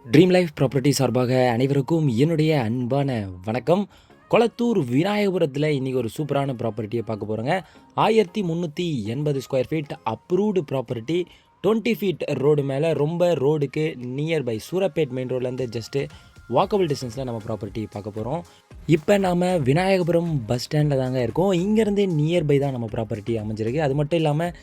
Dream life property சார்பாக அனைவருக்கும் என்னுடைய அன்பான வணக்கம். கொளத்தூர் விநாயகபுரத்தில் இன்றைக்கி ஒரு சூப்பரான ப்ராப்பர்ட்டியை பார்க்க போகிறோங்க. 1380 square feet approved property. 20 feet road மேலே, ரொம்ப ரோடுக்கு நியர்பை சூரப்பேட் மெயின் ரோட்லேருந்து ஜஸ்ட்டு வாக்கபிள் டிஸ்டன்ஸில் நம்ம ப்ராப்பர்ட்டி பார்க்க போகிறோம். இப்போ நாம் விநாயகபுரம் பஸ் ஸ்டாண்டில் தாங்க இருக்கோம். இங்கேருந்து நியர்பை தான் நம்ம ப்ராப்பர்ட்டி அமைஞ்சிருக்கு. அது மட்டும் இல்லாமல்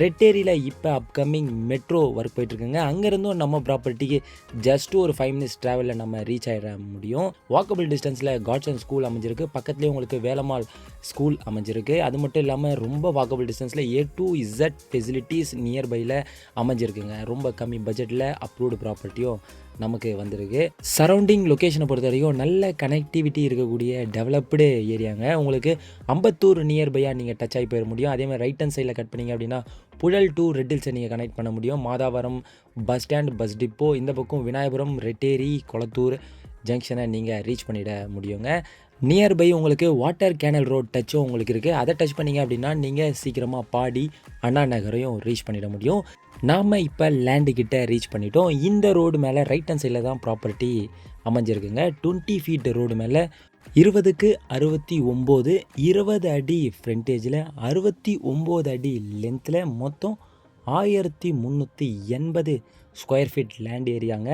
ரெட்டேரியில் இப்போ அப்கமிங் மெட்ரோ ஒர்க் போயிட்டுருக்குங்க. அங்கேருந்தும் நம்ம ப்ராப்பர்ட்டிக்கு ஜஸ்ட்டு ஒரு 5 மினிட்ஸ் ட்ராவலில் நம்ம ரீச் ஆகிட முடியும். வாக்கபிள் டிஸ்டன்ஸில் காட்சன் ஸ்கூல் அமைஞ்சிருக்கு. பக்கத்துலேயே உங்களுக்கு வேலம்மாள் ஸ்கூல் அமைஞ்சிருக்கு. அது மட்டும் இல்லாமல் ரொம்ப வாக்கபிள் டிஸ்டன்ஸில் A to Z ஃபெசிலிட்டிஸ் நியர்பையில் அமைஞ்சிருக்குங்க. ரொம்ப கம்மி பட்ஜெட்டில் அப்ரூவ்டு ப்ராப்பர்ட்டியும் நமக்கு வந்திருக்கு. சரௌண்டிங் லொக்கேஷனை பொறுத்த வரைக்கும் நல்ல கனெக்டிவிட்டி இருக்கக்கூடிய டெவலப்டு ஏரியாங்க. உங்களுக்கு அம்பத்தூர் நியர்பையாக நீங்கள் டச் ஆகி போயிட முடியும். அதேமாதிரி ரைட் ஹேண்ட் சைடில் கட் பண்ணிங்க அப்படின்னா புழல் டு ரெட் ஹில்ஸை நீங்கள் கனெக்ட் பண்ண முடியும். Madhavaram bus stand, bus depot, இந்த பக்கம் விநாயகபுரம், ரெட்டேரி, கொளத்தூர் ஜங்ஷனை நீங்கள் ரீச் பண்ணிட முடியுங்க. நியர்பை உங்களுக்கு வாட்டர் கேனல் ரோட் டச்சும் உங்களுக்கு இருக்குது. அதை டச் பண்ணிங்க அப்படின்னா நீங்கள் சீக்கிரமாக பாடி அண்ணா நகரையும் ரீச் பண்ணிட முடியும். நாம் இப்போ லேண்டுக்கிட்ட ரீச் பண்ணிட்டோம். இந்த ரோடு மேலே ரைட் ஹேண்ட் சைடில் தான் ப்ராப்பர்ட்டி அமைஞ்சிருக்குங்க. 20 ஃபீட் ரோடு மேலே 20க்கு 69, 20 அடி ஃப்ரண்டேஜில், 69 அடி லென்த்தில், மொத்தம் 1380 ஸ்கொயர் ஃபீட் லேண்ட் ஏரியாங்க.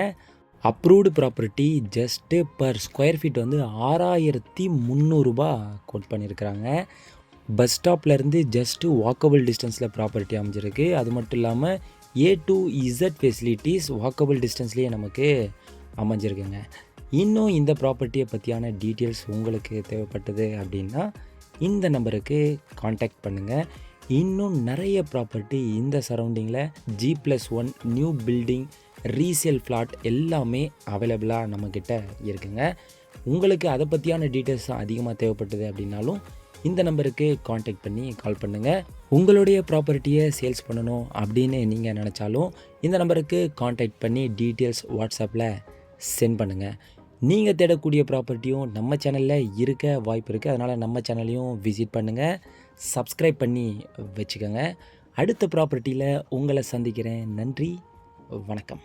Approved property. Just per square feet வந்து 6300 ரூபா கோட் பண்ணியிருக்கிறாங்க. பஸ் ஸ்டாப்லேருந்து ஜஸ்ட்டு வாக்கபிள் டிஸ்டன்ஸில் ப்ராப்பர்ட்டி அமைஞ்சிருக்கு. அது மட்டும் இல்லாமல் A to Z facilities walkable டிஸ்டன்ஸ்லேயே நமக்கு அமைஞ்சிருக்குங்க. இன்னும் இந்த ப்ராப்பர்ட்டியை பற்றியான டீட்டெயில்ஸ் உங்களுக்கு தேவைப்பட்டது அப்படின்னா இந்த நம்பருக்கு காண்டாக்ட் பண்ணுங்கள். இன்னும் நிறைய ப்ராப்பர்ட்டி இந்த சரௌண்டிங்கில் G+1 new building, resale flat எல்லாமே அவைலபிளாக நம்மக்கிட்ட இருக்குங்க. உங்களுக்கு அதை பற்றியான டீட்டெயில்ஸ் அதிகமாக தேவைப்பட்டது அப்படின்னாலும் இந்த நம்பருக்கு காண்டாக்ட் பண்ணி கால் பண்ணுங்கள். உங்களுடைய ப்ராப்பர்ட்டியை சேல்ஸ் பண்ணணும் அப்படின்னு நீங்கள் நினச்சாலும் இந்த நம்பருக்கு காண்டாக்ட் பண்ணி டீட்டெயில்ஸ் வாட்ஸ்அப்பில் சென்ட் பண்ணுங்கள். நீங்கள் தேடக்கூடிய ப்ராப்பர்ட்டியும் நம்ம சேனலில் இருக்க வாய்ப்பு இருக்குது. அதனால் நம்ம சேனலையும் விசிட் பண்ணுங்கள், சப்ஸ்கிரைப் பண்ணி வச்சுக்கோங்க. அடுத்த ப்ராப்பர்ட்டியில் உங்களை சந்திக்கிறேன். நன்றி, வணக்கம்.